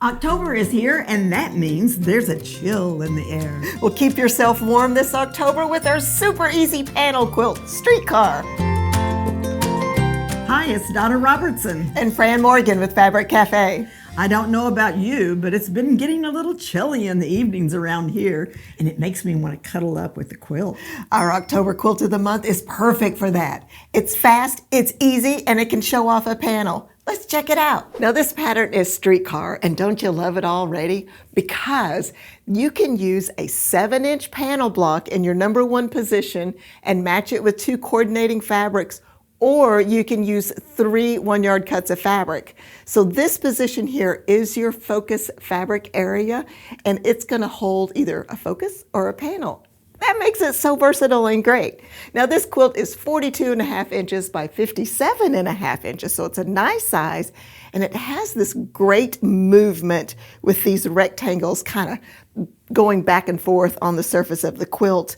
October is here, and that means there's a chill in the air. Well, keep yourself warm this October with our super easy panel quilt, Streetcar. Hi, it's Donna Robertson. And Fran Morgan with Fabric Café. I don't know about you, but it's been getting a little chilly in the evenings around here, and it makes me want to cuddle up with the quilt. Our October quilt of the month is perfect for that. It's fast, it's easy, and it can show off a panel. Let's check it out. Now this pattern is Streetcar, and don't you love it already? Because you can use a 7-inch panel block in your number 1 position and match it with 2 coordinating fabrics, or you can use 3 1-yard cuts of fabric. So this position here is your focus fabric area, and it's gonna hold either a focus or a panel. That makes it so versatile and great. Now this quilt is 42.5 inches by 57.5 inches, so it's a nice size, and it has this great movement with these rectangles kind of going back and forth on the surface of the quilt.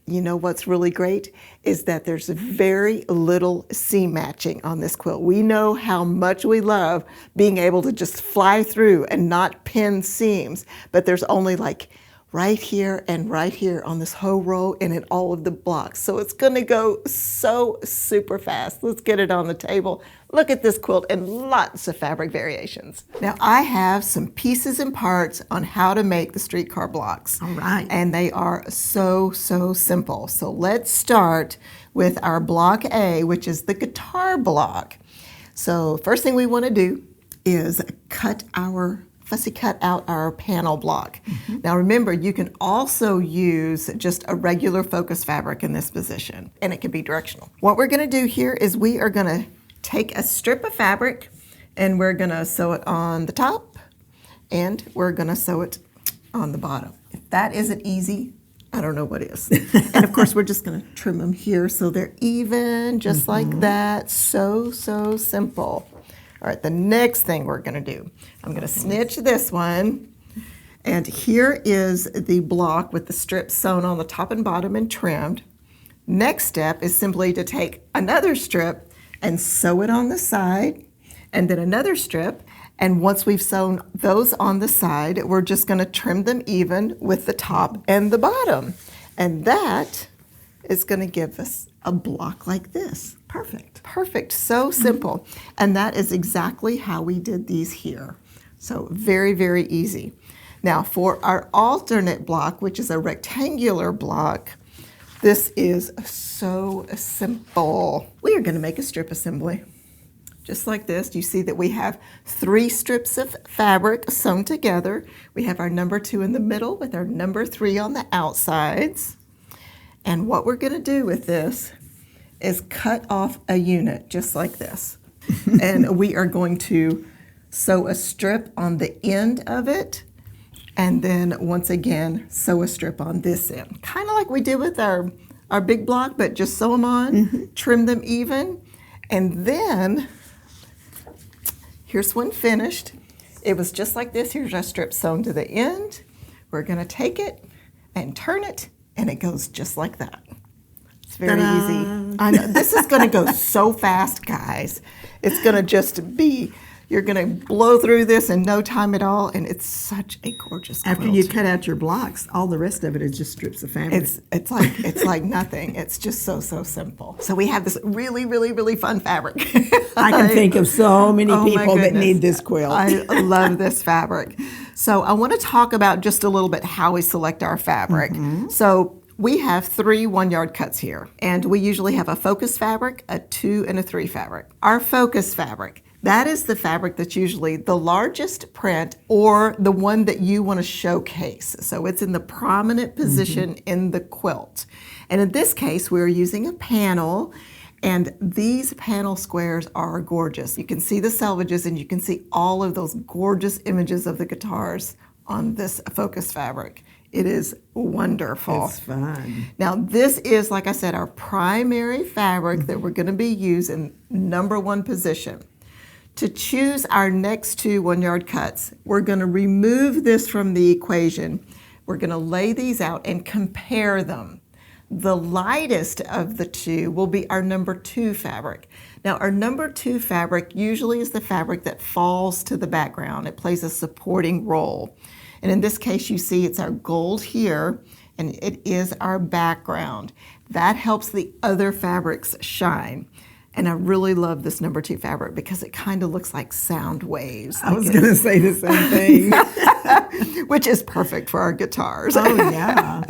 You know what's really great is that there's very little seam matching on this quilt. We know how much we love being able to just fly through and not pin seams, but there's only like right here and right here on this whole row and in all of the blocks. So it's gonna go so super fast. Let's get it on the table. Look at this quilt and lots of fabric variations. Now I have some pieces and parts on how to make the Streetcar blocks. All right. And they are so simple. So let's start with our block A, which is the guitar block. So first thing we wanna do is fussy cut out our panel block. Now remember, you can also use just a regular focus fabric in this position, and it can be directional. What we're gonna do here is we are gonna take a strip of fabric and we're gonna sew it on the top and we're gonna sew it on the bottom. If that isn't easy, I don't know what is. And of course, we're just gonna trim them here so they're even, just like that. So simple. All right, the next thing we're gonna do, I'm gonna snitch this one, and here is the block with the strips sewn on the top and bottom and trimmed. Next step is simply to take another strip and sew it on the side, and then another strip, and once we've sewn those on the side, we're just gonna trim them even with the top and the bottom. And that is gonna give us a block like this. Perfect, so simple. And that is exactly how we did these here. So very easy. Now for our alternate block, which is a rectangular block, this is so simple. We are gonna make a strip assembly. Just like this. You see that we have 3 strips of fabric sewn together. We have our number 2 in the middle with our number 3 on the outsides. And what we're gonna do with this is cut off a unit just like this. And we are going to sew a strip on the end of it, and then once again sew a strip on this end. Kind of like we did with our big block, but just sew them on, trim them even, and then here's one finished. It was just like this. Here's our strip sewn to the end. We're gonna take it and turn it, and it goes just like that. It's very easy. I know, this is gonna go so fast, guys. It's gonna just be, you're gonna blow through this in no time at all, and it's such a gorgeous quilt. After you cut out your blocks, all the rest of it is just strips of fabric. It's like nothing. It's just so simple. So we have this really fun fabric. I can think of so many Oh my people that goodness. need this quilt. I love this fabric. So I want to talk about just a little bit how we select our fabric. So we have 3 1-yard cuts here, and we usually have a focus fabric, a 2, and a 3 fabric. Our focus fabric, that is the fabric that's usually the largest print or the one that you want to showcase. So it's in the prominent position in the quilt. And in this case, we're using a panel, and these panel squares are gorgeous. You can see the selvages, and you can see all of those gorgeous images of the guitars on this focus fabric. It is wonderful. It's fun. Now this is, like I said, our primary fabric that we're gonna be using number 1 position. To choose our next 2 1-yard cuts, we're gonna remove this from the equation. We're gonna lay these out and compare them. The lightest of the two will be our number 2 fabric. Now, our number 2 fabric usually is the fabric that falls to the background. It plays a supporting role. And in this case, you see it's our gold here, and it is our background. That helps the other fabrics shine. And I really love this number 2 fabric because it kind of looks like sound waves. I was going to say the same thing. Which is perfect for our guitars. Oh, yeah.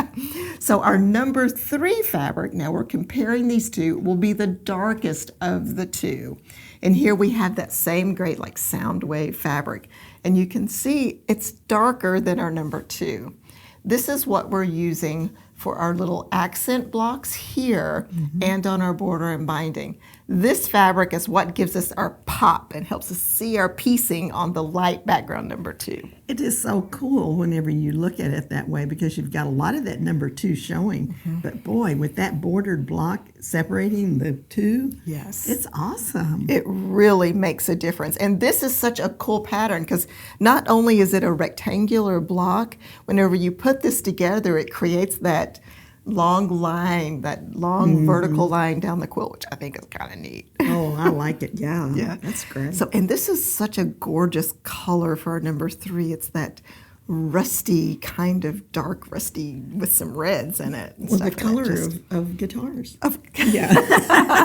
So our number 3 fabric, now we're comparing these two, will be the darkest of the two. And here we have that same great like sound wave fabric. And you can see it's darker than our number 2. This is what we're using for our little accent blocks here and on our border and binding. This fabric is what gives us our pop and helps us see our piecing on the light background number 2. It is so cool whenever you look at it that way because you've got a lot of that number 2 showing. But boy, with that bordered block separating the two, Yes. it's awesome. It really makes a difference. And this is such a cool pattern because not only is it a rectangular block, whenever you put this together, it creates that long line, that long vertical line down the quilt, which I think is kind of neat. Oh, I like it. Yeah. Yeah. That's great. So, and this is such a gorgeous color for our number 3. It's that rusty, kind of dark rusty with some reds in it. and well, the stuff, and it color just- of guitars. yeah,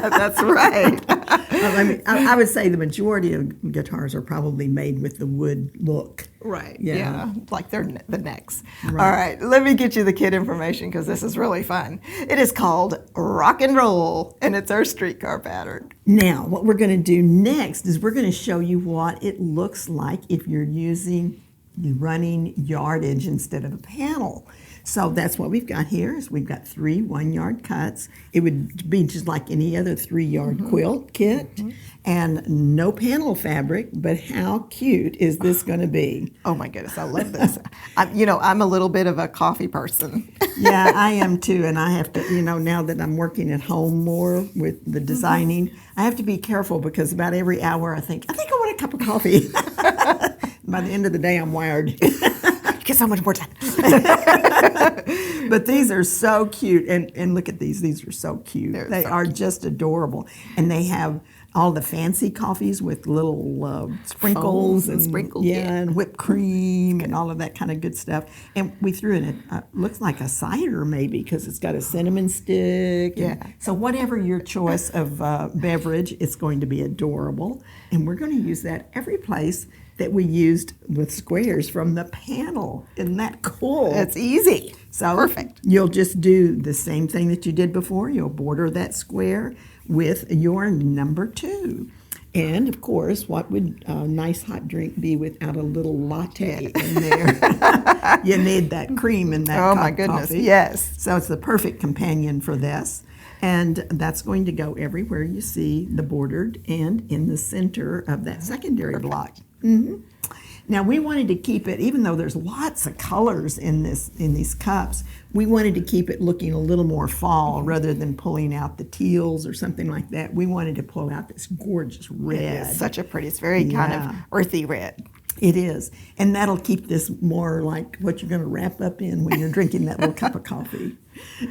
that's right. I mean, I would say the majority of guitars are probably made with the wood look. Right. Yeah. Yeah. Like they're the necks. Right. All right. Let me get you the kit information because this is really fun. It is called Rock and Roll, and it's our streetcar pattern. Now, what we're going to do next is we're going to show you what it looks like if you're using the running yardage instead of a panel. So that's what we've got here is we've got 3 1-yard cuts. It would be just like any other 3-yard quilt kit and no panel fabric, but how cute is this going to be? Oh my goodness, I love this. I'm a little bit of a coffee person. Yeah, I am too, and I have to, now that I'm working at home more with the designing, I have to be careful because about every hour I think I want a cup of coffee. By the end of the day, I'm wired. Get so much more time. But these are so cute, and look at these. These are so cute. They so are just adorable, and they have all the fancy coffees with little sprinkles and sprinkles, and whipped cream and all of that kind of good stuff. And we threw in it looks like a cider maybe because it's got a cinnamon stick. Yeah. So whatever your choice of beverage, it's going to be adorable, and we're going to use that every place that we used with squares from the panel. Isn't that cool? It's easy. So Perfect. You'll just do the same thing that you did before. You'll border that square with your number 2. And of course, what would a nice hot drink be without a little latte in there? You need that cream in that Oh cup my of goodness, coffee. yes. So it's the perfect companion for this. And that's going to go everywhere you see the bordered and in the center of that secondary block. Now we wanted to keep it, even though there's lots of colors in these cups, we wanted to keep it looking a little more fall rather than pulling out the teals or something like that. We wanted to pull out this gorgeous red. It's such a pretty, it's very kind of earthy red. It is. And that'll keep this more like what you're going to wrap up in when you're drinking that little cup of coffee.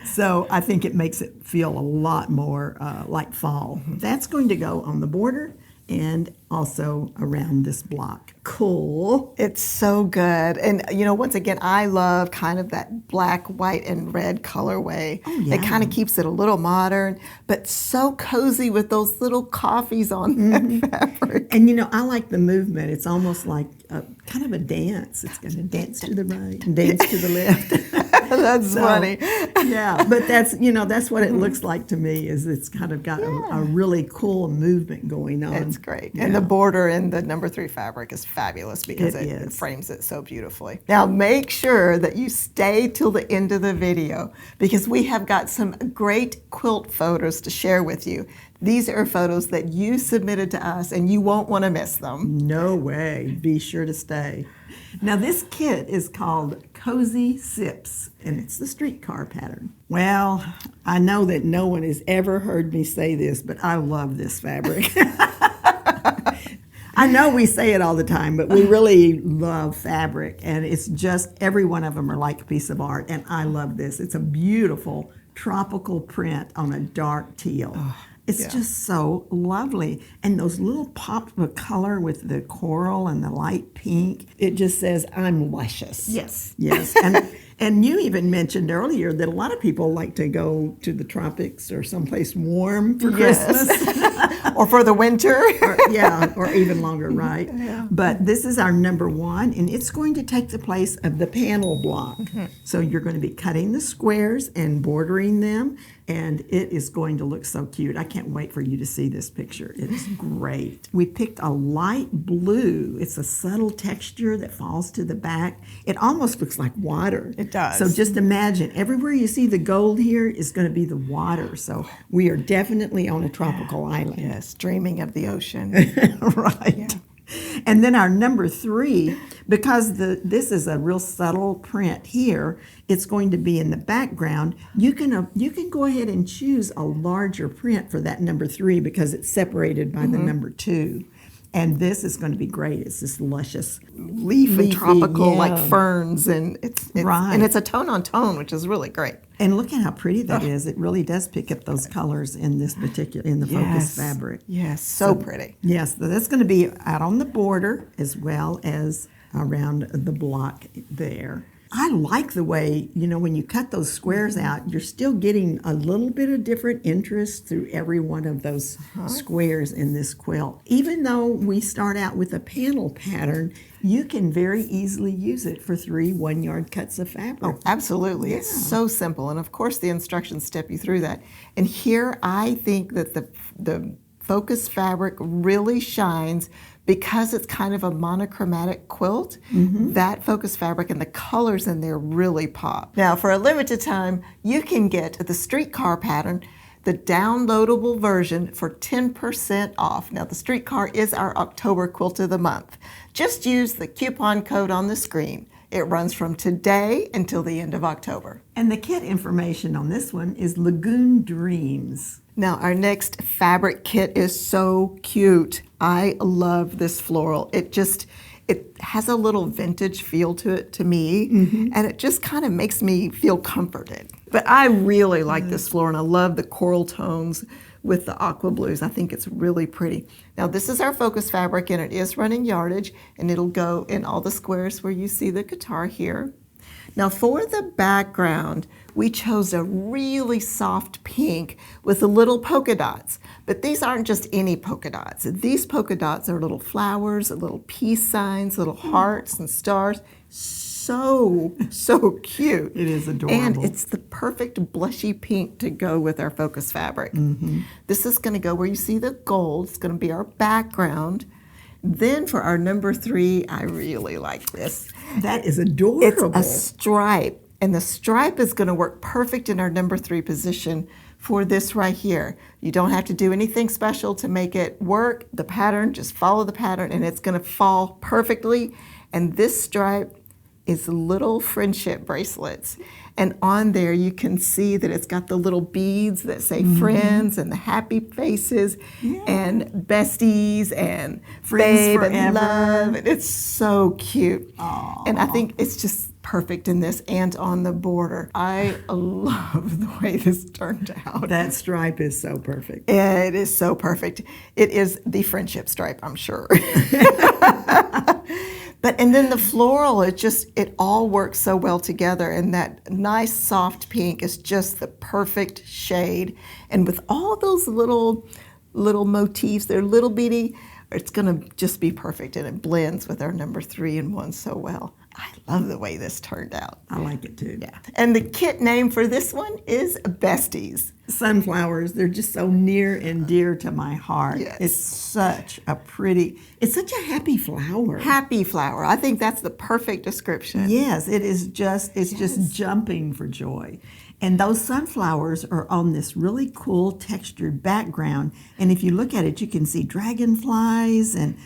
So I think it makes it feel a lot more like fall. That's going to go on the border and also around this block. Cool. It's so good. And, once again, I love kind of that black, white, and red colorway. Oh, yeah. It kind of keeps it a little modern, but so cozy with those little coffees on that fabric. And, I like the movement. It's almost like kind of a dance. It's going to dance to the right and dance to the left. That's funny. Yeah, but that's what it looks like to me is it's kind of got a really cool movement going on. It's great. Yeah. And the border in the number 3 fabric is fabulous because It it is. frames it so beautifully. Now make sure that you stay till the end of the video because we have got some great quilt photos to share with you. These are photos that you submitted to us and you won't want to miss them. No way. Be sure to stay. Now this kit is called Cozy Sips, and it's the streetcar pattern. Well, I know that no one has ever heard me say this, but I love this fabric. I know we say it all the time, but we really love fabric, and it's just every one of them are like a piece of art, and I love this. It's a beautiful tropical print on a dark teal. It's yeah. just so lovely. And those little pops of color with the coral and the light pink, it just says, I'm luscious. Yes. Yes. And you even mentioned earlier that a lot of people like to go to the tropics or someplace warm for Christmas. Or for the winter. or even longer, right? Yeah. But this is our number one, and it's going to take the place of the panel block. So you're going to be cutting the squares and bordering them, and it is going to look so cute. I can't wait for you to see this picture. It is great. We picked a light blue. It's a subtle texture that falls to the back. It almost looks like water. It does. So just imagine, everywhere you see the gold here is going to be the water. So we are definitely on a tropical island. Yes, dreaming of the ocean. Right. Yeah. And then our number three, because this is a real subtle print here, it's going to be in the background. You can go ahead and choose a larger print for that number three because it's separated by the number two. And this is going to be great. It's this luscious, leafy tropical, like ferns, and it's right. And it's a tone on tone, which is really great. And look at how pretty that is. It really does pick up those colors in this particular, in the focus fabric. Yes, so pretty. Yes, so that's going to be out on the border as well as around the block there. I like the way, when you cut those squares out, you're still getting a little bit of different interest through every one of those squares in this quilt. Even though we start out with a panel pattern, you can very easily use it for 3 one-yard cuts of fabric. Oh, absolutely. Yeah. It's so simple. And of course, the instructions step you through that. And here, I think that the focus fabric really shines because it's kind of a monochromatic quilt. That focus fabric and the colors in there really pop. Now, for a limited time, you can get the Streetcar pattern, the downloadable version, for 10% off. Now, the Streetcar is our October quilt of the month. Just use the coupon code on the screen. It runs from today until the end of October. And the kit information on this one is Lagoon Dreams. Now, our next fabric kit is so cute. I love this floral. It has a little vintage feel to it to me, and it just kind of makes me feel comforted. But I really like this floral, and I love the coral tones with the aqua blues. I think it's really pretty. Now, this is our focus fabric, and it is running yardage, and it'll go in all the squares where you see the guitar here. Now, for the background, we chose a really soft pink with the little polka dots. But these aren't just any polka dots. These polka dots are little flowers, little peace signs, little hearts and stars. So cute. It is adorable. And it's the perfect blushy pink to go with our focus fabric. This is going to go where you see the gold. It's going to be our background. Then for our number 3, I really like this. That is adorable. It's a stripe, and the stripe is going to work perfect in our number 3 position for this right here. You don't have to do anything special to make it work. The pattern, just follow the pattern, and it's going to fall perfectly. And this stripe is little friendship bracelets. And on there you can see that it's got the little beads that say friends and the happy faces and besties and friends babe forever. And love. And it's so cute. Aww. And I think it's just perfect in this and on the border. I love the way this turned out. That stripe is so perfect. It is so perfect. It is the friendship stripe, I'm sure. And then the floral, it all works so well together, and that nice soft pink is just the perfect shade. And with all those little motifs, they're little bitty, it's gonna just be perfect, and it blends with our number 3 and 1 so well. I love the way this turned out. I like it too. Yeah. And the kit name for this one is Besties. Sunflowers, they're just so near and dear to my heart. Yes. It's such a happy flower. Happy flower. I think that's the perfect description. Yes, it's just jumping for joy. And those sunflowers are on this really cool textured background. And if you look at it, you can see dragonflies and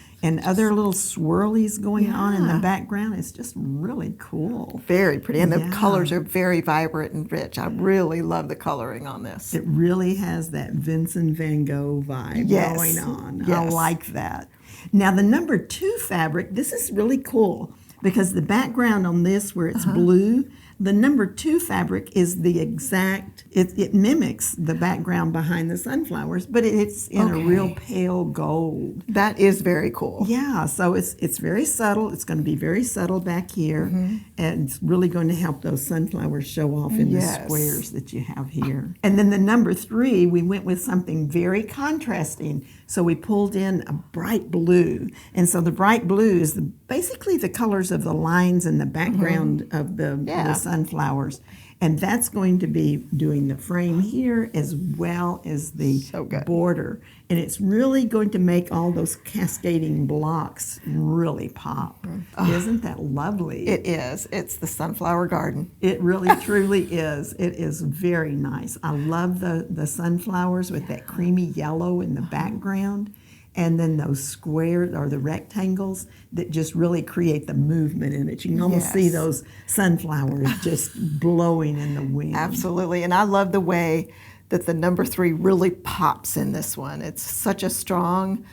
other little swirlies going on in the background. It's just really cool. Very pretty. And the colors are very vibrant and rich. I really love the coloring on this. It really has that Vincent van Gogh vibe going on. Yes. I like that. Now, the number 2 fabric, this is really cool because the background on this where it's blue, the number 2 fabric is the exact, it mimics the background behind the sunflowers, but it's in a real pale gold. That is very cool. Yeah, so it's very subtle. It's going to be very subtle back here, and it's really going to help those sunflowers show off in the squares that you have here. And then the number 3, we went with something very contrasting. So we pulled in a bright blue, and so the bright blue is basically the colors of the lines in the background of the sunflowers. And that's going to be doing the frame here as well as the border. And it's really going to make all those cascading blocks really pop. Isn't that lovely? It is. It's the sunflower garden. It really, truly is. It is very nice. I love the sunflowers with that creamy yellow in the background. And then those squares or the rectangles that just really create the movement in it. You can almost see those sunflowers just blowing in the wind. Absolutely. And I love the way that the number 3 really pops in this one. It's such a strong,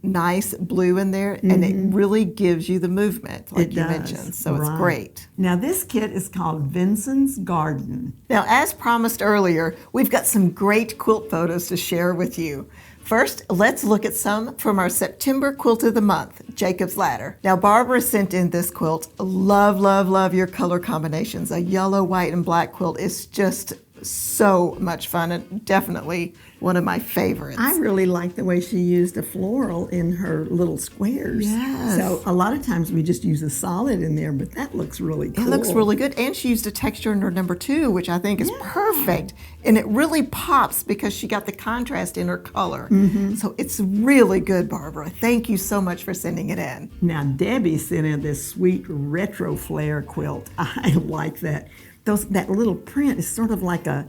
nice blue in there, and it really gives you the movement, like you mentioned. So it's great. Now this kit is called Vincent's Garden. Now, as promised earlier, we've got some great quilt photos to share with you. First, let's look at some from our September quilt of the month, Jacob's Ladder. Now, Barbara sent in this quilt. Love, love, love your color combinations. A yellow, white, and black quilt is just so much fun, and definitely one of my favorites. I really like the way she used a floral in her little squares. Yes. So a lot of times we just use a solid in there, but that looks really cool. It looks really good, and she used a texture in her number 2, which I think is perfect, and it really pops because she got the contrast in her color. So it's really good, Barbara. Thank you so much for sending it in. Now Debbie sent in this sweet retro flare quilt. I like that. That little print is sort of like a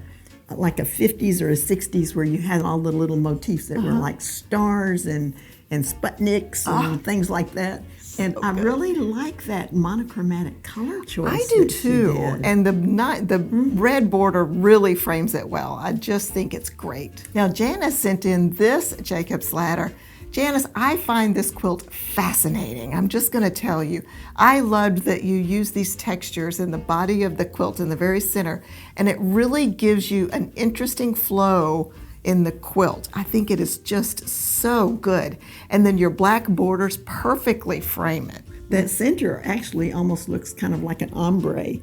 50s or a 60s where you had all the little motifs that were like stars and Sputniks and things like that. And I really like that monochromatic color choice. I do too. And the red border really frames it well. I just think it's great. Now Janice sent in this Jacob's Ladder. Janice, I find this quilt fascinating. I'm just going to tell you. I loved that you use these textures in the body of the quilt in the very center, and it really gives you an interesting flow in the quilt. I think it is just so good. And then your black borders perfectly frame it. That center actually almost looks kind of like an ombre,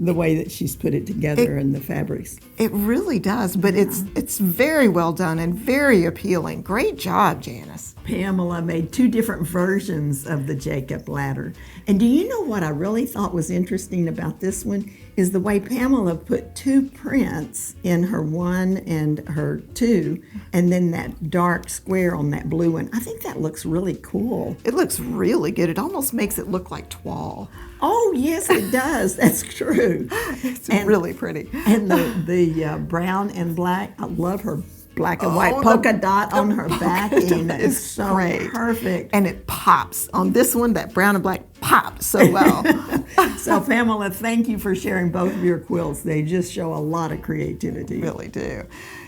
the way that she's put it together in the fabrics. It really does, but it's very well done and very appealing. Great job, Janice. Pamela made 2 different versions of the Jacob Ladder. And do you know what I really thought was interesting about this one? Is the way Pamela put 2 prints in her 1 and her 2, and then that dark square on that blue one. I think that looks really cool. It looks really good. It almost makes it look like toile. Oh, yes, it does. That's true. It's really pretty. And the brown and black, I love her black and white polka dot on her backing. That is so great. Perfect. And it pops. On this one, that brown and black pops so well. So Pamela, thank you for sharing both of your quilts. They just show a lot of creativity. Really do.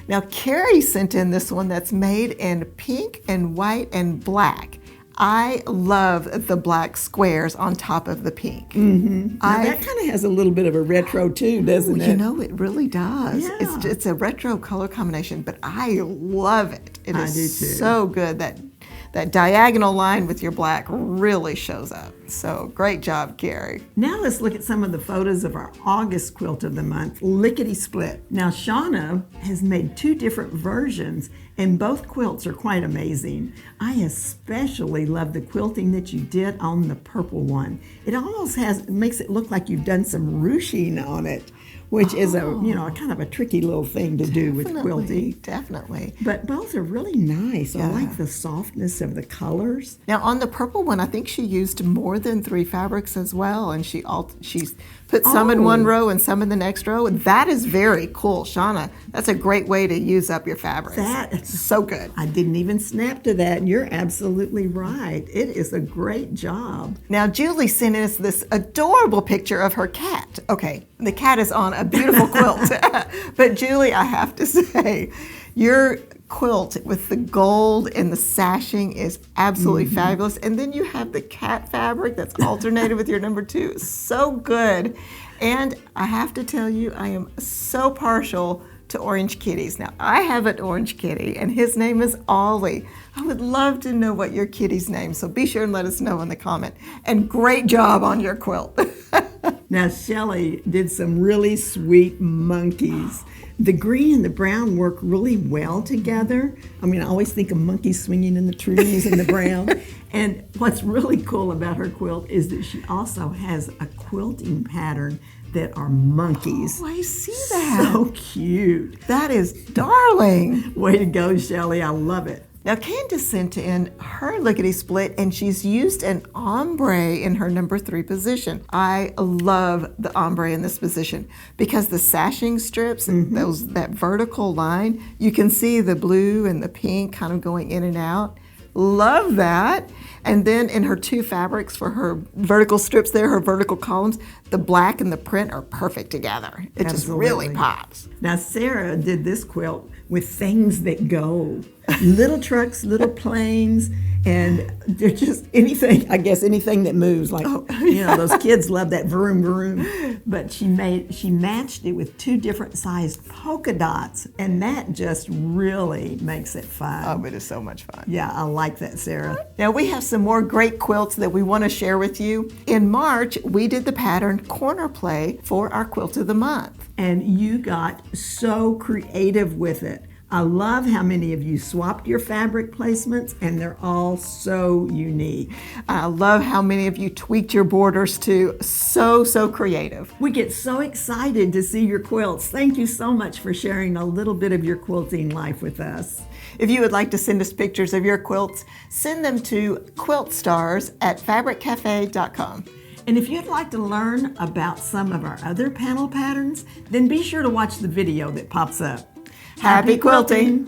Now, Carrie sent in this one that's made in pink and white and black. I love the black squares on top of the pink. Mm-hmm. Now that kind of has a little bit of a retro too, doesn't it? You know, it really does. Yeah. It's a retro color combination, but I love it. It I is do too. so good. That diagonal line with your black really shows up. So great job, Carrie. Now let's look at some of the photos of our August quilt of the month, Lickety Split. Now Shauna has made 2 different versions, and both quilts are quite amazing. I especially love the quilting that you did on the purple one. It almost makes it look like you've done some ruching on it, which is a kind of a tricky little thing to do with quilting. Definitely. But both are really nice. I like the softness of the colors. Now on the purple one, I think she used more than 3 fabrics as well, and she's put some in one row and some in the next row. That is very cool, Shauna. That's a great way to use up your fabrics. That's so good. I didn't even snap to that. You're absolutely right. It is a great job. Now Julie sent us this adorable picture of her cat. Okay, the cat is on a beautiful quilt. But Julie, I have to say, Your quilt with the gold and the sashing is absolutely fabulous. And then you have the cat fabric that's alternated with your number 2. So good. And I have to tell you, I am so partial to orange kitties. Now, I have an orange kitty, and his name is Ollie. I would love to know what your kitty's name, so be sure and let us know in the comment. And great job on your quilt. Now, Shelley did some really sweet monkeys. The green and the brown work really well together. I mean, I always think of monkeys swinging in the trees in the brown. And what's really cool about her quilt is that she also has a quilting pattern that are monkeys. Oh, I see that. So cute. That is darling. Way to go, Shelley. I love it. Now, Candace sent in her lickety-split, and she's used an ombre in her number 3 position. I love the ombre in this position because the sashing strips, that vertical line, you can see the blue and the pink kind of going in and out. Love that. And then in her 2 fabrics for her vertical strips there, her vertical columns, the black and the print are perfect together. It just really pops. Now, Sarah did this quilt with things that go. Little trucks, little planes, and they're just anything, I guess anything that moves. Like, you know, those kids love that vroom vroom. But she matched it with 2 different sized polka dots, and that just really makes it fun. Oh, it is so much fun. Yeah, I like that, Sarah. Now, we have some more great quilts that we want to share with you. In March, we did the pattern Corner Play for our Quilt of the Month. And you got so creative with it. I love how many of you swapped your fabric placements, and they're all so unique. I love how many of you tweaked your borders too. So creative. We get so excited to see your quilts. Thank you so much for sharing a little bit of your quilting life with us. If you would like to send us pictures of your quilts, send them to quiltstars@fabriccafe.com. And if you'd like to learn about some of our other panel patterns, then be sure to watch the video that pops up. Happy quilting!